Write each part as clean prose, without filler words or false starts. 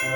Hey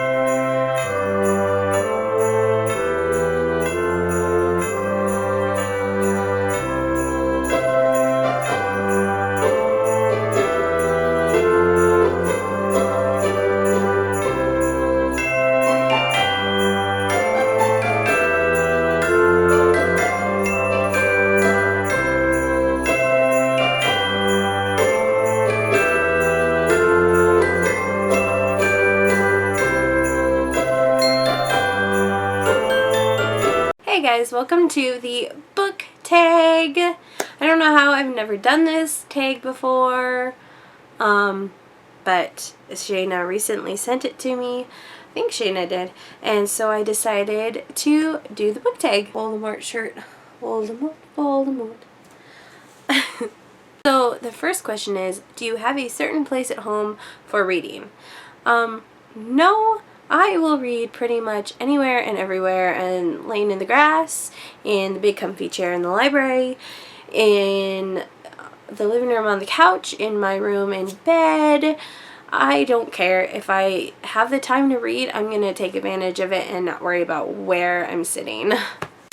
guys, welcome to the book tag. I don't know how, I've never done this tag before, but Shayna recently sent it to me. I think Shayna did. And so I decided to do the book tag. Voldemort shirt. Voldemort, Voldemort. So the first question is, do you have a certain place at home for reading? No. I will read pretty much anywhere and everywhere, and laying in the grass, in the big comfy chair in the library, in the living room on the couch, in my room in bed. I don't care. If I have the time to read, I'm going to take advantage of it and not worry about where I'm sitting.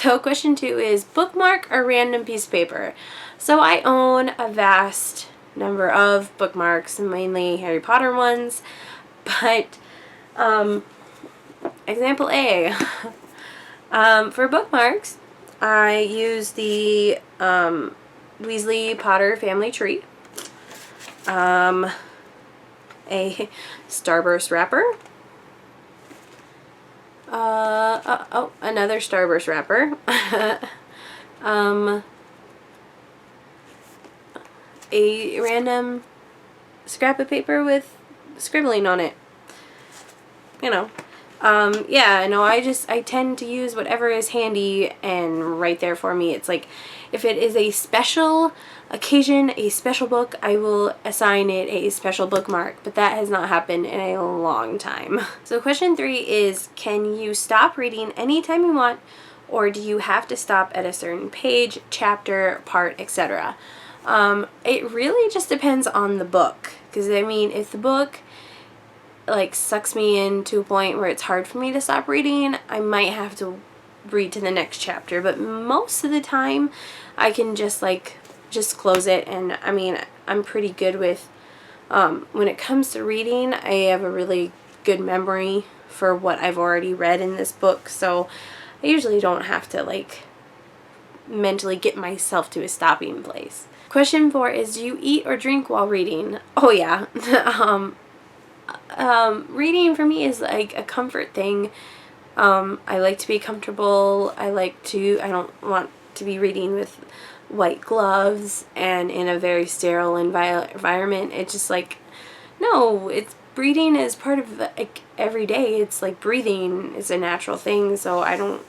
So question 2 is bookmark or random piece of paper. So I own a vast number of bookmarks, mainly Harry Potter ones, but example A. For bookmarks, I use the Weasley Potter family tree, a Starburst wrapper, another Starburst wrapper, a random scrap of paper with scribbling on it. You know. Yeah, no, I tend to use whatever is handy and right there for me. It's like, if it is a special occasion, a special book, I will assign it a special bookmark, but that has not happened in a long time. So question 3 is, can you stop reading anytime you want, or do you have to stop at a certain page, chapter, part, etc.? It really just depends on the book, because I mean, if the book like sucks me in to a point where it's hard for me to stop reading, I might have to read to the next chapter, but most of the time I can just close it. And I mean, I'm pretty good with when it comes to reading, I have a really good memory for what I've already read in this book, so I usually don't have to mentally get myself to a stopping place. Question 4 is, do you eat or drink while reading? Oh yeah. Reading for me is like a comfort thing. I like to be comfortable. I don't want to be reading with white gloves and in a very sterile environment. It's just like, no, reading is part of every day. It's like breathing is a natural thing, so I don't,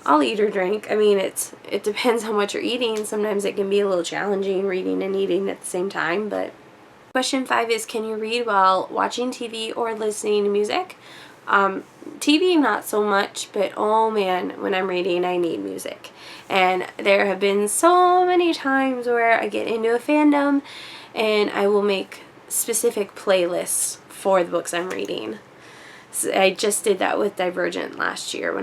I'll eat or drink. I mean, it depends how much you're eating. Sometimes it can be a little challenging reading and eating at the same time, but question 5 is, can you read while watching TV or listening to music? TV not so much, but oh man, when I'm reading I need music. And there have been so many times where I get into a fandom and I will make specific playlists for the books I'm reading. So I just did that with Divergent last year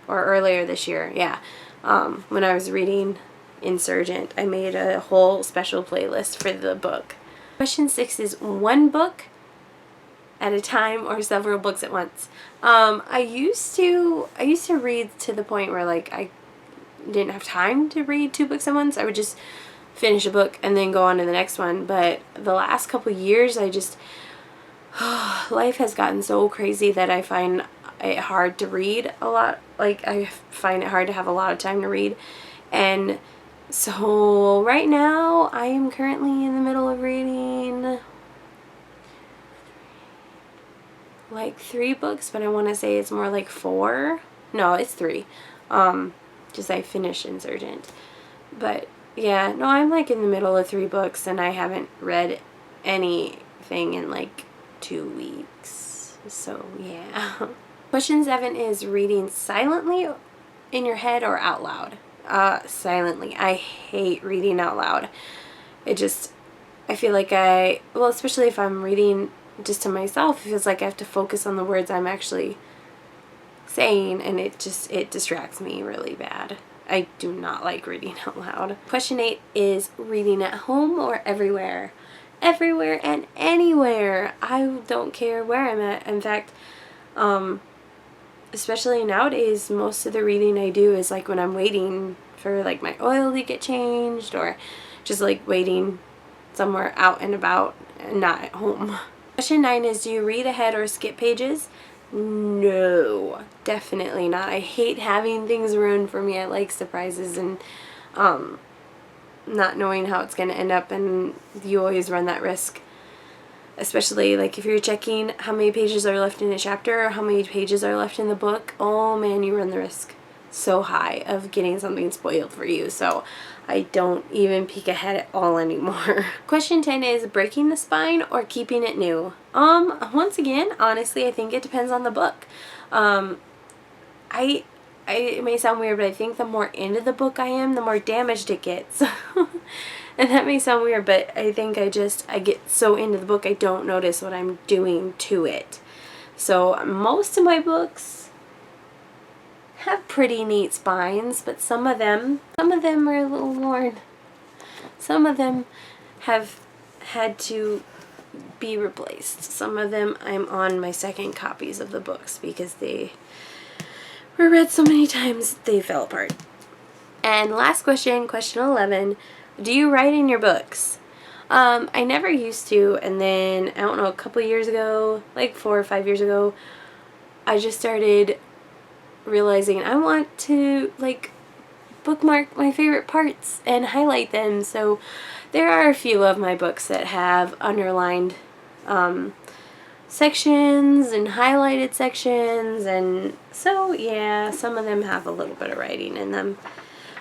or earlier this year, yeah. When I was reading Insurgent, I made a whole special playlist for the book. Question 6 is, one book at a time or several books at once? I used to read to the point where I didn't have time to read 2 books at once. I would just finish a book and then go on to the next one. But the last couple years, life has gotten so crazy that I find it hard to read a lot. I find it hard to have a lot of time to read. And so right now I am currently in the middle of reading 3 books, but I want to say it's more like 4. No, it's 3. Just I finished Insurgent. But yeah, no, I'm in the middle of 3 books and I haven't read anything in 2 weeks. So yeah. Question 7 is, reading silently in your head or out loud? Silently. I hate reading out loud. I feel like especially if I'm reading just to myself, it feels like I have to focus on the words I'm actually saying, and it distracts me really bad. I do not like reading out loud. Question 8 is reading at home or everywhere? Everywhere and anywhere. I don't care where I'm at. In fact, especially nowadays, most of the reading I do is like when I'm waiting for like my oil to get changed, or just like waiting somewhere out and about and not at home. Question 9 is, do you read ahead or skip pages? No, definitely not. I hate having things ruined for me. I like surprises and not knowing how it's going to end up, and you always run that risk. Especially like if you're checking how many pages are left in a chapter or how many pages are left in the book, oh man, you run the risk so high of getting something spoiled for you. So I don't even peek ahead at all anymore. Question 10 is breaking the spine or keeping it new? Once again, honestly, I think it depends on the book. It may sound weird, but I think the more into the book I am, the more damaged it gets. And that may sound weird, but I think I get so into the book I don't notice what I'm doing to it. So most of my books have pretty neat spines, but some of them are a little worn. Some of them have had to be replaced. Some of them I'm on my second copies of the books because they were read so many times they fell apart. And last question, question 11, do you write in your books? I never used to, and then I don't know, a couple years ago, like 4 or 5 years ago, I just started realizing I want to like bookmark my favorite parts and highlight them. So there are a few of my books that have underlined sections and highlighted sections, and so yeah, some of them have a little bit of writing in them.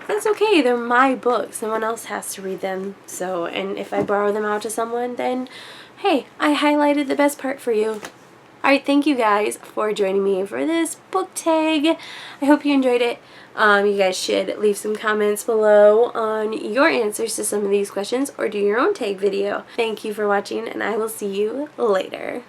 That's okay, they're my books, someone else has to read them. So, and if I borrow them out to someone, then hey, I highlighted the best part for you. Alright, thank you guys for joining me for this book tag. I hope you enjoyed it. You guys should leave some comments below on your answers to some of these questions, or do your own tag video. Thank you for watching, and I will see you later.